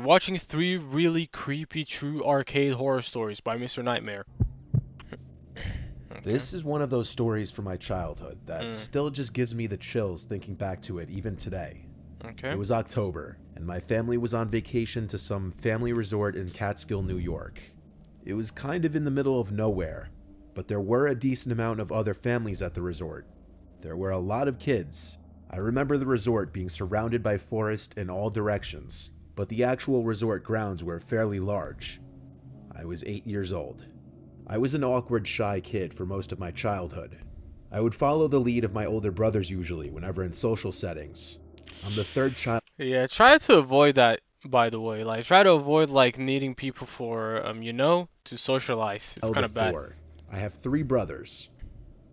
Watching three really creepy true arcade horror stories by Mr. Nightmare. Okay. This is one of those stories from my childhood that Mm. still just gives me the chills thinking back to it even today. It Okay. was October, and my family was on vacation to some family resort in Catskill, New York. It was kind of in the middle of nowhere, but there were a decent amount of other families at the resort. There were a lot of kids. I remember the resort being surrounded by forest in all directions, but the actual resort grounds were fairly large. I was 8 years old. I was an awkward, shy kid for most of my childhood. I would follow the lead of my older brothers usually whenever in social settings. I'm the third child Yeah, try to avoid that, by the way. Like, try to avoid, like, needing people for, to socialize. It's kind of of bad. 4. I have 3 brothers.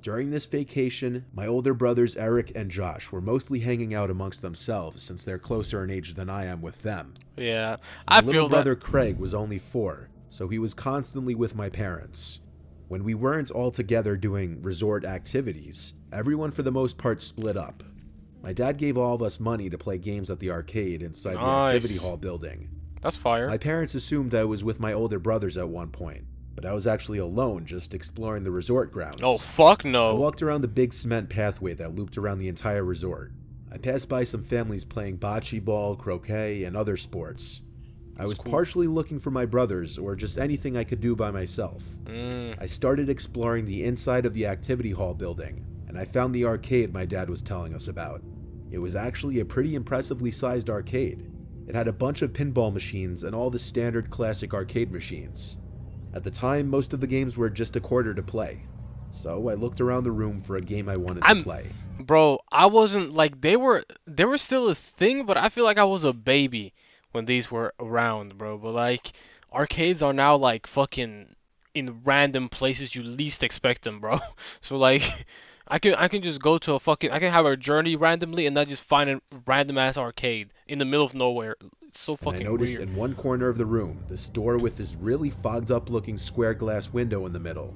During this vacation, my older brothers Eric and Josh were mostly hanging out amongst themselves since they're closer in age than I am with them. Yeah, My I little feel that. brother Craig was only 4, so he was constantly with my parents. When we weren't all together doing resort activities, everyone for the most part split up. My dad gave all of us money to play games at the arcade inside the activity Nice. hall building. That's fire. My parents assumed I was with my older brothers at one point, but I was actually alone just exploring the resort Oh, grounds. fuck I no. walked around the big cement pathway that looped around the entire resort. I passed by some families playing bocce ball, croquet, and other sports. I That's was cool. partially looking for my brothers or just anything I could do by myself. Mm. I started exploring the inside of the activity hall building, and I found the arcade my dad was telling us about. It was actually a pretty impressively sized arcade. It had a bunch of pinball machines and all the standard classic arcade machines. At the time, most of the games were just a quarter to play, so I looked around the room for a game I wanted to I'm, play. bro. I wasn't like they were still a thing, but I feel like I was a baby when these were around, bro. But like, arcades are now like fucking in random places you least expect them, bro. So like, I can just go to I can have a journey randomly and then just find a random ass arcade in the middle of nowhere. It's so And I fucking noticed weird. in one corner of the room this door with this really fogged up looking square glass window in the middle.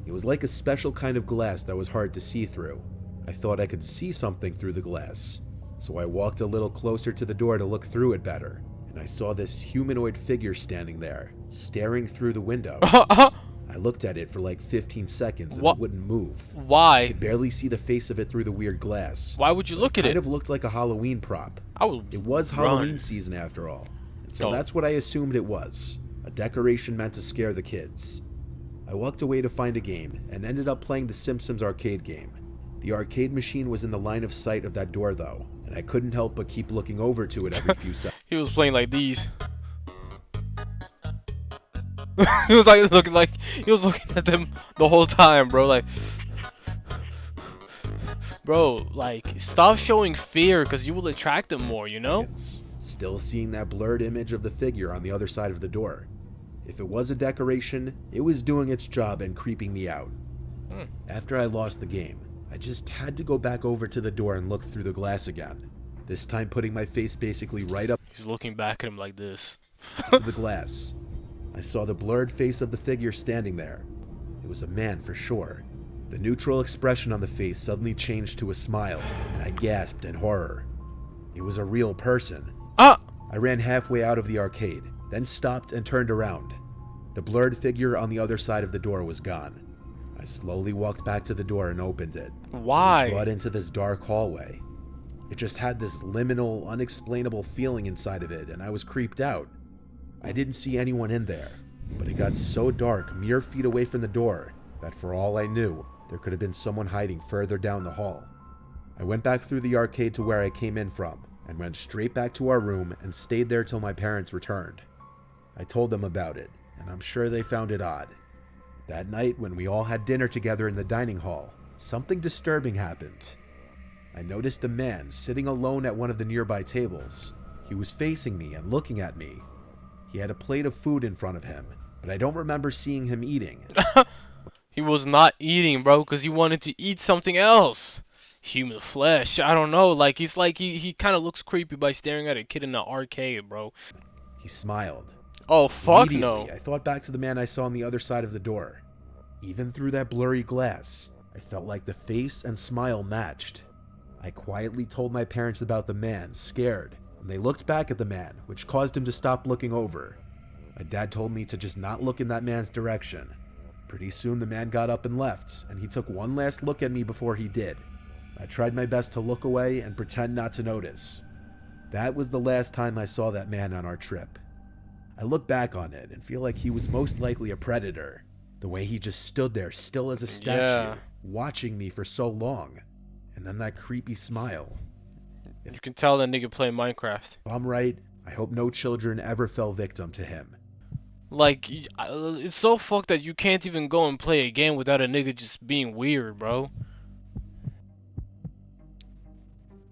It was like a special kind of glass that was hard to see through. I thought I could see something through the glass, so I walked a little closer to the door to look through it better, and I saw this humanoid figure standing there, staring through the window. I looked at it for like 15 seconds and it What? wouldn't move. I Why? could barely see the face of it through the weird glass, Why would you but it look at kind it? of looked like a Halloween prop. I would It was Halloween run. season after all, and so Oh, that's what I assumed it was, a decoration meant to scare the kids. I walked away to find a game and ended up playing the Simpsons arcade game. The arcade machine was in the line of sight of that door though, and I couldn't help but keep looking over to it every few seconds. he was playing like these. He was looking at them the whole time, bro. Like, bro, like stop showing fear because you will attract them more, you know? Still seeing that blurred image of the figure on the other side of the door. If it was a decoration, it was doing its job and creeping me out. Hmm. After I lost the game, I just had to go back over to the door and look through the glass again, this time putting my face basically right up He's looking back at him like this. to the glass. I saw the blurred face of the figure standing there. It was a man for sure. The neutral expression on the face suddenly changed to a smile, and I gasped in horror. It was a real person. Ah! I ran halfway out of the arcade, then stopped and turned around. The blurred figure on the other side of the door was gone. I slowly walked back to the door and opened it. I was Why? brought into this dark hallway. It just had this liminal, unexplainable feeling inside of it, and I was creeped out. I didn't see anyone in there, but it got so dark mere feet away from the door that for all I knew, there could have been someone hiding further down the hall. I went back through the arcade to where I came in from, and went straight back to our room and stayed there till my parents returned. I told them about it, and I'm sure they found it odd. That night, when we all had dinner together in the dining hall, something disturbing happened. I noticed a man sitting alone at one of the nearby tables. He was facing me and looking at me. He had a plate of food in front of him, but I don't remember seeing him eating. He was not eating, bro, because he wanted to eat something else. Human flesh. I don't know. Like he kind of looks creepy by staring at a kid in the arcade, bro. He smiled. Oh fuck Immediately, no. I thought back to the man I saw on the other side of the door. Even through that blurry glass, I felt like the face and smile matched. I quietly told my parents about the man, scared, and they looked back at the man, which caused him to stop looking over. My dad told me to just not look in that man's direction. Pretty soon the man got up and left, and he took one last look at me before he did. I tried my best to look away and pretend not to notice. That was the last time I saw that man on our trip. I look back on it and feel like he was most likely a predator. The way he just stood there still as a statue, watching me for so long. And then that creepy smile. You can tell that nigga play Minecraft. If I'm right, I hope no children ever fell victim to him. Like, it's so fucked that you can't even go and play a game without a nigga just being weird, bro.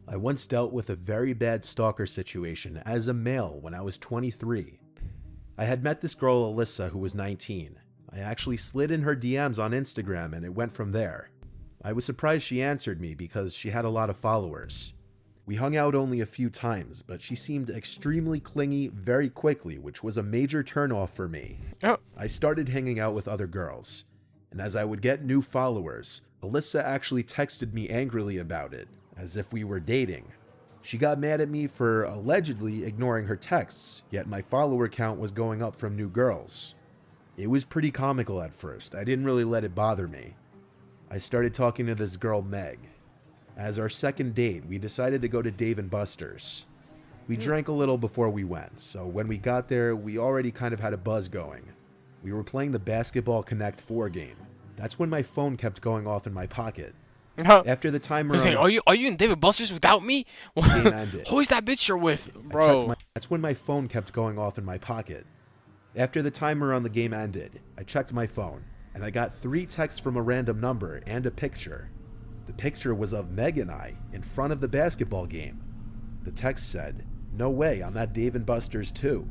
I once dealt with a very bad stalker situation as a male when I was 23. I had met this girl Alyssa who was 19. I actually slid in her DMs on Instagram and it went from there. I was surprised she answered me because she had a lot of followers. We hung out only a few times, but she seemed extremely clingy very quickly, which was a major turnoff for me. Oh. I started hanging out with other girls, and as I would get new followers, Alyssa actually texted me angrily about it, as if we were dating. She got mad at me for allegedly ignoring her texts, yet my follower count was going up from new girls. It was pretty comical at first. I didn't really let it bother me. I started talking to this girl Meg. As our second date, we decided to go to Dave & Buster's. We drank a little before we went, so when we got there, we already kind of had a buzz going. We were playing the Basketball Connect 4 game. That's when my phone kept going off in my pocket. After the timer saying, are you in Dave & Buster's without me? Game ended. Who is that bitch you're with, bro? That's when my phone kept going off in my pocket. After the timer on the game ended, I checked my phone, and I got 3 texts from a random number and a picture. The picture was of Meg and I in front of the basketball game. The text said, "No way, I'm at Dave & Buster's too."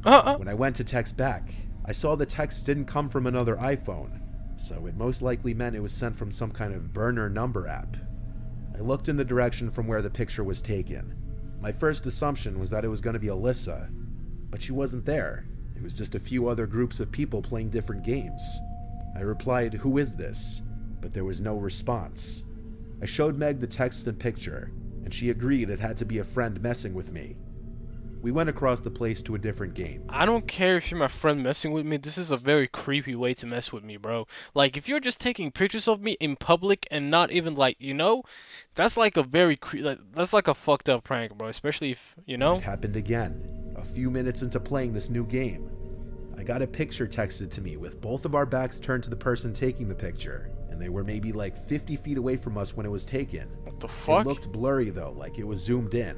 When I went to text back, I saw the text didn't come from another iPhone, so it most likely meant it was sent from some kind of burner number app. I looked in the direction from where the picture was taken. My first assumption was that it was going to be Alyssa, but she wasn't there. It was just a few other groups of people playing different games. I replied, "Who is this?" But there was no response. I showed Meg the text and picture, and she agreed it had to be a friend messing with me. We went across the place to a different game. I don't care if you're my friend messing with me. This is a very creepy way to mess with me, bro. Like, if you're just taking pictures of me in public and not even, like, that's like a very that's like a fucked up prank, bro. Especially if, It happened again. A few minutes into playing this new game, I got a picture texted to me with both of our backs turned to the person taking the picture, and they were maybe like 50 feet away from us when it was taken. What the fuck? It looked blurry though, like it was zoomed in.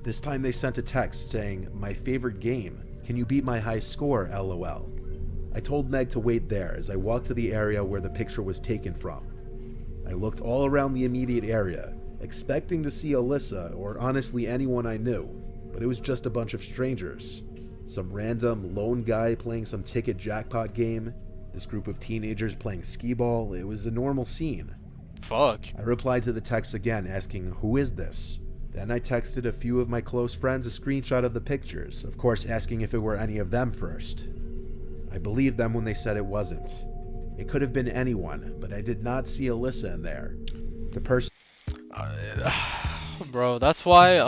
This time they sent a text saying, "My favorite game. Can you beat my high score, LOL." I told Meg to wait there as I walked to the area where the picture was taken from. I looked all around the immediate area, expecting to see Alyssa or honestly anyone I knew, but it was just a bunch of strangers. Some random lone guy playing some ticket jackpot game, this group of teenagers playing skee-ball. It was a normal scene. Fuck. I replied to the text again asking, "Who is this?" Then I texted a few of my close friends a screenshot of the pictures, of course asking if it were any of them first. I believed them when they said it wasn't. It could have been anyone, but I did not see Alyssa in there. The person... Bro, that's why,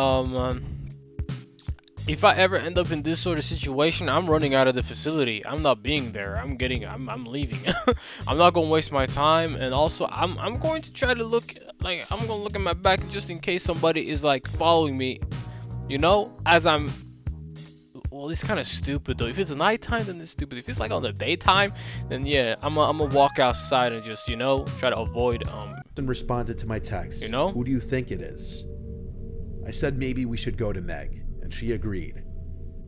if I ever end up in this sort of situation, I'm running out of the facility. I'm not being there. I'm leaving. I'm not gonna waste my time, and also I'm going to try to look, like, I'm gonna look at my back just in case somebody is like following me, as I'm. Well, it's kind of stupid though. If it's nighttime, then it's stupid. If it's like on the daytime, then yeah, I'm gonna walk outside and just try to avoid responded to my text. Who do you think it is? I said maybe we should go to Meg, and she agreed.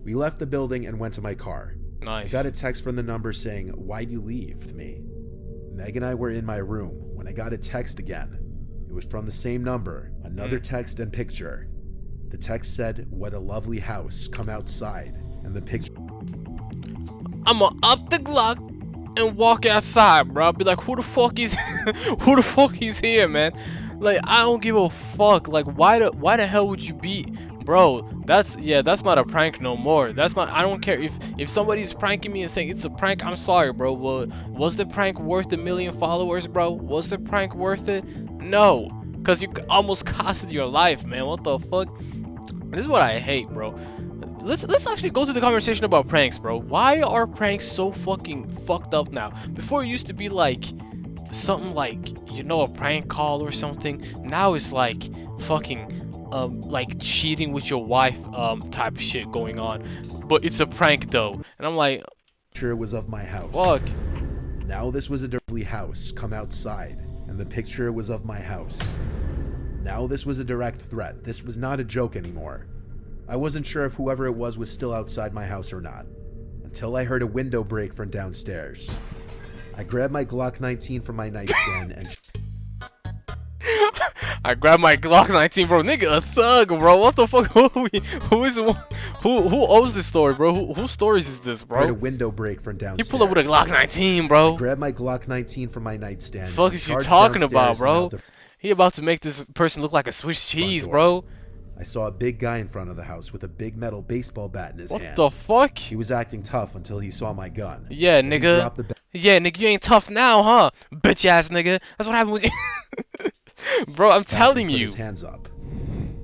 We left the building and went to my car. Nice. I got a text from the number saying, "Why'd you leave me?" Meg and I were in my room when I got a text again. It was from the same number, another text and picture. The text said, "What a lovely house, come outside," and the picture... I'ma up the Glock and walk outside, bro. I'll be like, who the fuck is who the fuck is here, man? Like, I don't give a fuck. Like, why the hell would you be, bro? That's not a prank no more. That's not. I don't care if somebody's pranking me and saying it's a prank. I'm sorry, bro. Well, was the prank worth the 1 million followers, bro? Was the prank worth it? No, cause you almost costed your life, man. What the fuck? This is what I hate, bro. Let's actually go to the conversation about pranks, bro. Why are pranks so fucking fucked up now? Before it used to be like something like, a prank call or something. Now it's like fucking like cheating with your wife type of shit going on. But it's a prank though. And I'm like, Picture was of my house. fuck. Now this was a dirty house. Come outside. And the picture was of my house. Now this was a direct threat. This was not a joke anymore. I wasn't sure if whoever it was still outside my house or not, until I heard a window break from downstairs. I grabbed my Glock 19 from my nightstand and I grabbed my Glock 19, bro. Nigga, a thug, bro. What the fuck? Who is the one? Who owes this story, bro? Whose stories is this, heard a bro? window break from He downstairs. pulled up with a Glock 19, bro. Grabbed my Glock 19 from my nightstand. Fuck and is you charged talking about, downstairs and bro? out the He about to make this person look like a Swiss cheese, door. bro. I saw a big guy in front of the house with a big metal baseball bat in his What hand. the fuck? He was acting tough until he saw my gun. Yeah, Then he nigga. dropped the bat Yeah, nigga, you ain't tough now, huh? Bitch ass nigga. That's what happened with you. Bro, I'm and telling put you. his hands up.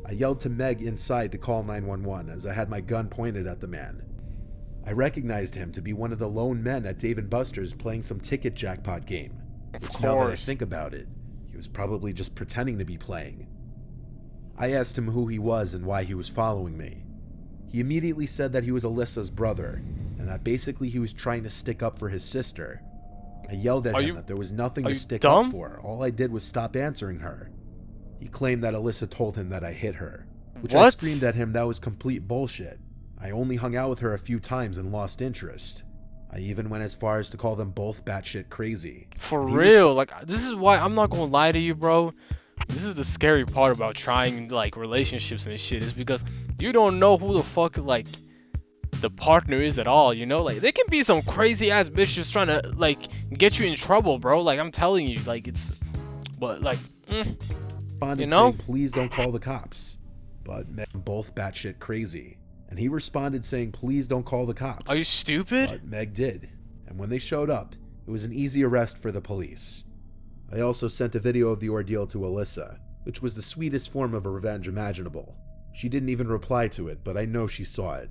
I yelled to Meg inside to call 911 as I had my gun pointed at the man. I recognized him to be one of the lone men at Dave & Buster's playing some ticket jackpot game. Which, now that I course. think about it, he was probably just pretending to be playing. I asked him who he was and why he was following me. He immediately said that he was Alyssa's brother, and that basically he was trying to stick up for his sister. I yelled at him that there was nothing to stick dumb? up for. All I did was stop answering her. He claimed that Alyssa told him that I hit her, which I What? screamed at him that was complete bullshit. I only hung out with her a few times and lost interest. I even went as far as to call them both batshit crazy. For And he real, like this is why I'm not gonna lie to you, bro. This is the scary part about trying like relationships and shit, is because you don't know who the fuck like the partner is at all, Like they can be some crazy ass bitch just trying to like get you in trouble, bro. Like I'm telling you, like it's, but like, responded know? saying, please don't call the cops. But Meg both batshit crazy. And he responded saying, please don't call the cops. are you stupid? But Meg did. And when they showed up, it was an easy arrest for the police. I also sent a video of the ordeal to Alyssa, which was the sweetest form of a revenge imaginable. She didn't even reply to it, but I know she saw it.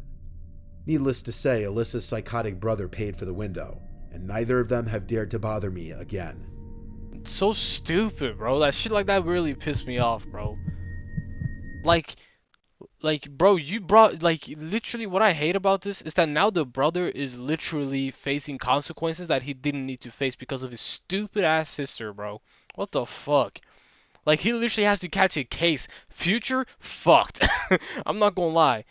Needless to say, Alyssa's psychotic brother paid for the window, and neither of them have dared to bother me again. It's so stupid, bro. That shit like that really pissed me off, bro. Like, bro, you brought, like, literally what I hate about this is that now the brother is literally facing consequences that he didn't need to face because of his stupid ass sister, bro. What the fuck? Like, he literally has to catch a case. Future fucked. I'm not gonna lie.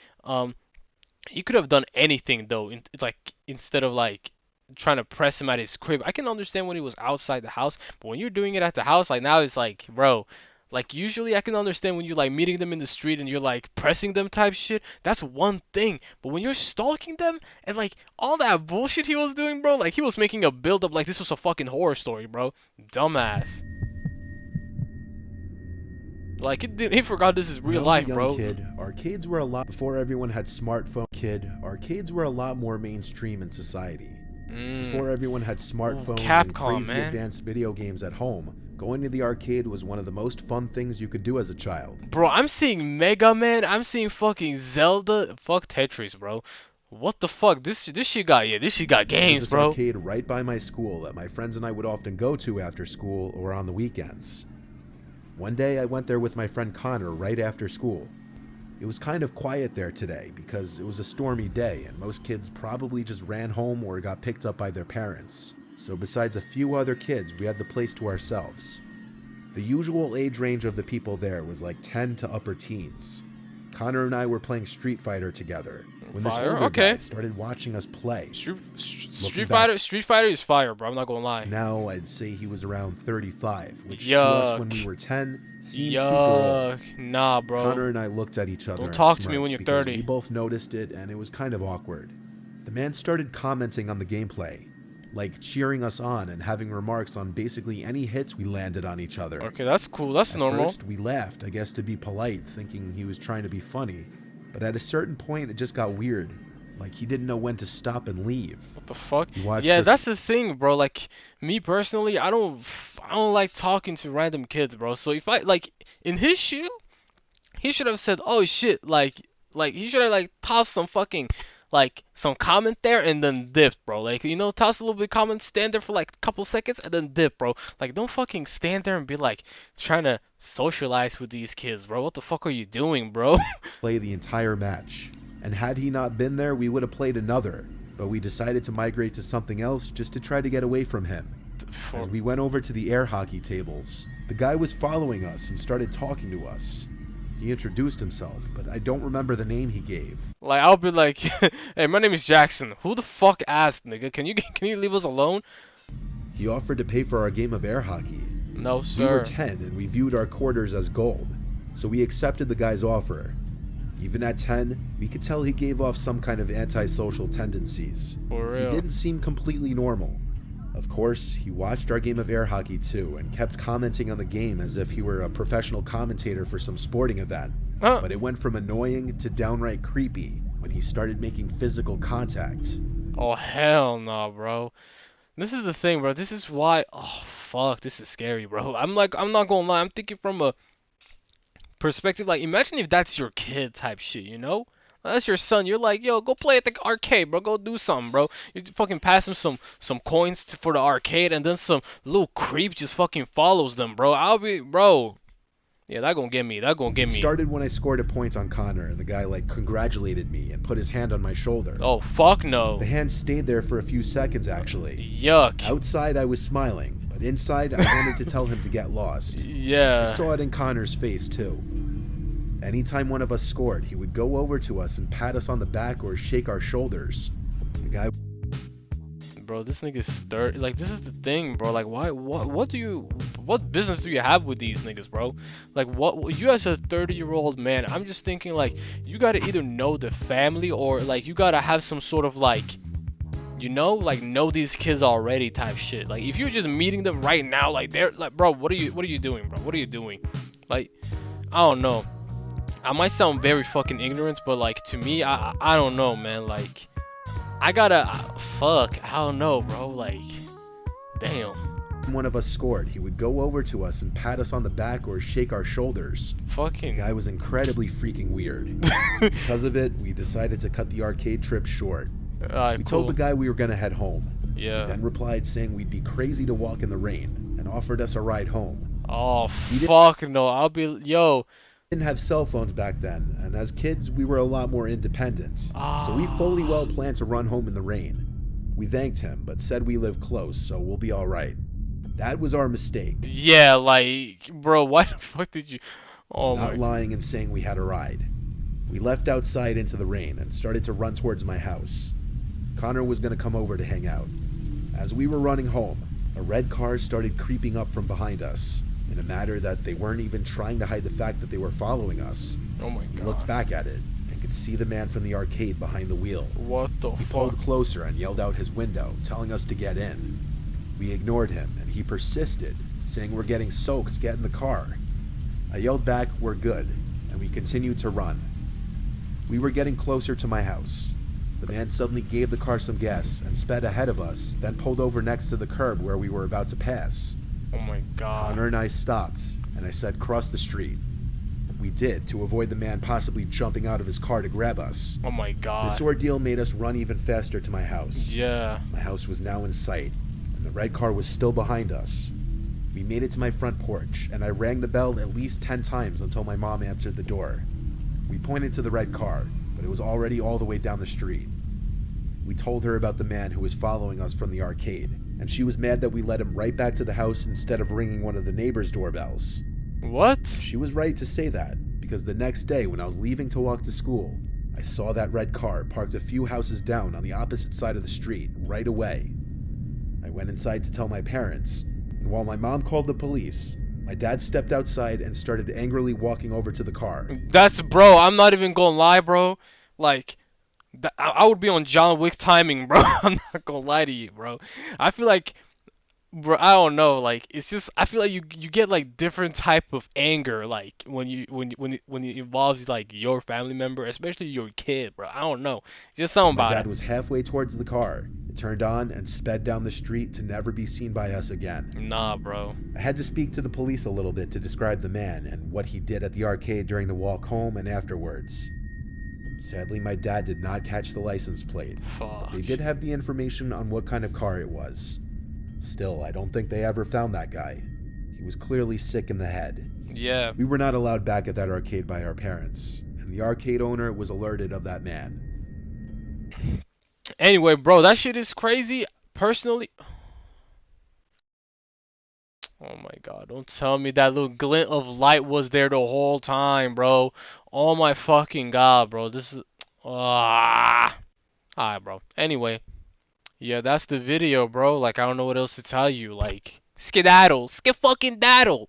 He could have done anything though. Like, instead of like trying to press him at his crib. I can understand when he was outside the house, but when you're doing it at the house, like now it's like, bro. Like usually I can understand when you're like meeting them in the street and you're like pressing them type shit. That's one thing. But when you're stalking them and like all that bullshit he was doing, bro, like he was making a build up like this was a fucking horror story, bro. Dumbass. Like he forgot this is real life, When I bro. was a young kid, arcades were a lot before everyone had smartphones. Arcades were a lot more mainstream in society. Before everyone had smartphones and Capcom, crazy man. advanced video games at home, going to the arcade was one of the most fun things you could do as a child. Bro, I'm seeing Mega Man, I'm seeing fucking Zelda, fuck Tetris, bro. What the fuck? This shit got this shit got There was games, this bro. arcade right by my school that my friends and I would often go to after school or on the weekends. One day I went there with my friend Connor right after school. It was kind of quiet there today because it was a stormy day and most kids probably just ran home or got picked up by their parents. So besides a few other kids, we had the place to ourselves. The usual age range of the people there was like 10 to upper teens. Connor and I were playing Street Fighter together when this Fire? older Okay. guy started watching us play. Street back- Fighter is fire, bro. I'm not gonna lie. Now I'd say he was around 35, which to us when Yuck. we were 10 seemed super old. Yuck. Nah, bro. Connor and I looked at each other. Don't and talk to me smirked when you're because 30. We both noticed it, and it was kind of awkward. The man started commenting on the gameplay, like cheering us on and having remarks on basically any hits we landed on each other. Okay, that's cool. That's At normal. first, we laughed, I guess to be polite, thinking he was trying to be funny. But at a certain point, it just got weird. Like he didn't know when to stop and leave. What the fuck? He watched Yeah, us- that's the thing, bro. Like me personally, I don't like talking to random kids, bro. So if I like in his shoe, he should have said, "Oh shit, like like he should have like tossed some fucking like some comment there and then dipped, bro. Like toss a little bit comment, stand there for like a couple seconds and then dip, bro. Like don't fucking stand there and be like trying to socialize with these kids, bro. What the fuck are you doing, bro? play the entire match. And had he not been there, we would have played another. But we decided to migrate to something else just to try to get away from him. As we went over to the air hockey tables, the guy was following us and started talking to us. He introduced himself, but I don't remember the name he gave. Like I'll be like, hey, my name is Jackson. Who the fuck asked, nigga? Can you leave us alone? He offered to pay for our game of air hockey. No, We were sir. 10 and we viewed our quarters as gold, so we accepted the guy's offer. Even at 10, we could tell he gave off some kind of antisocial tendencies. For He real. didn't seem completely normal. Of course, he watched our game of air hockey too and kept commenting on the game as if he were a professional commentator for some sporting event. Huh. But it went from annoying to downright creepy when he started making physical contact. Oh hell no, bro. This is the thing, bro. This is why. Oh fuck, this is scary, bro. I'm not gonna lie. I'm thinking from a perspective like, imagine if that's your kid type shit, you know? That's your son. You're like, yo, go play at the arcade, bro. Go do something, bro. You fucking pass him some coins for the arcade, and then some little creep just fucking follows them, bro. I'll be, bro. Yeah, that gonna get me. That gonna get It me. started when I scored a point on Connor and the guy congratulated me and put his hand on my shoulder. Oh fuck no. The hand stayed there for a few seconds actually. Yuck. Outside I was smiling, but inside I wanted to tell him to get lost. I Yeah. saw it in Connor's face too. Anytime one of us scored, he would go over to us and pat us on the back or shake our shoulders. The guy Bro, this nigga's 30. Like, this is the thing, bro. Like, why? What business do you have with these niggas, bro? Like, what? You as a 30-year-old man, I'm just thinking like, you gotta either know the family or like you gotta have some sort of like, like know these kids already type shit. Like, if you're just meeting them right now, like they're like, bro, what are you doing, bro? What are you doing? Like, I don't know. I might sound very fucking ignorant, but like to me, I don't know, man. Like, I gotta fuck. I don't know, bro. Like, damn. one of us scored, he would go over to us and pat us on the back or shake our shoulders. The Fucking. guy was incredibly freaking weird. Because of it, we decided to cut the arcade trip short. Alright, We cool. told the guy we were gonna head home. He Yeah. then replied saying we'd be crazy to walk in the rain and offered us a ride home. Oh We didn't- fuck no. I'll be yo. Didn't have cell phones back then, and as kids we were a lot more independent. So we fully well planned to run home in the rain. We thanked him, but said we live close, so we'll be alright. That was our mistake. Yeah, like, bro, why the fuck did you? Oh Not my. lying and saying we had a ride. We left outside into the rain and started to run towards my house. Connor was going to come over to hang out. As we were running home, a red car started creeping up from behind us in a manner that they weren't even trying to hide the fact that they were following us. Oh my We looked god. back at it and could see the man from the arcade behind the wheel. What the He fuck? pulled closer and yelled out his window, telling us to get in. We ignored him, and he persisted, saying we're getting soaked, get in the car. I yelled back, we're good, and we continued to run. We were getting closer to my house. The man suddenly gave the car some gas and sped ahead of us, then pulled over next to the curb where we were about to pass. Oh my god. Connor and I stopped, and I said, cross the street. We did, to avoid the man possibly jumping out of his car to grab us. Oh my god. This ordeal made us run even faster to my house. Yeah. My house was now in sight, and the red car was still behind us. We made it to my front porch, and I rang the bell at least 10 times until my mom answered the door. We pointed to the red car, but it was already all the way down the street. We told her about the man who was following us from the arcade, and she was mad that we led him right back to the house instead of ringing one of the neighbors' doorbells. What? She was right to say that, because the next day when I was leaving to walk to school, I saw that red car parked a few houses down on the opposite side of the street right away. I went inside to tell my parents, and while my mom called the police, my dad stepped outside and started angrily walking over to the car. That's, bro. I'm not even gonna lie, bro. Like, I would be on John Wick timing, bro. I'm not gonna lie to you, bro. I feel like, bro, I don't know. Like, it's just I feel like you get like different type of anger, like when it involves like your family member, especially your kid, bro. I don't know. Just something My about dad it. was halfway towards the car. It turned on and sped down the street to never be seen by us again. Nah, bro. I had to speak to the police a little bit to describe the man and what he did at the arcade during the walk home and afterwards. Sadly, my dad did not catch the license plate, but they Fuck. did have the information on what kind of car it was. Still, I don't think they ever found that guy. He was clearly sick in the head. Yeah. We were not allowed back at that arcade by our parents, and the arcade owner was alerted of that man. Anyway, bro, that shit is crazy. Personally, oh my god, don't tell me that little glint of light was there the whole time, bro. Oh my fucking god, bro. This is alright, bro. Anyway, yeah, that's the video, bro. Like I don't know what else to tell you. Like skedaddle, fucking daddle.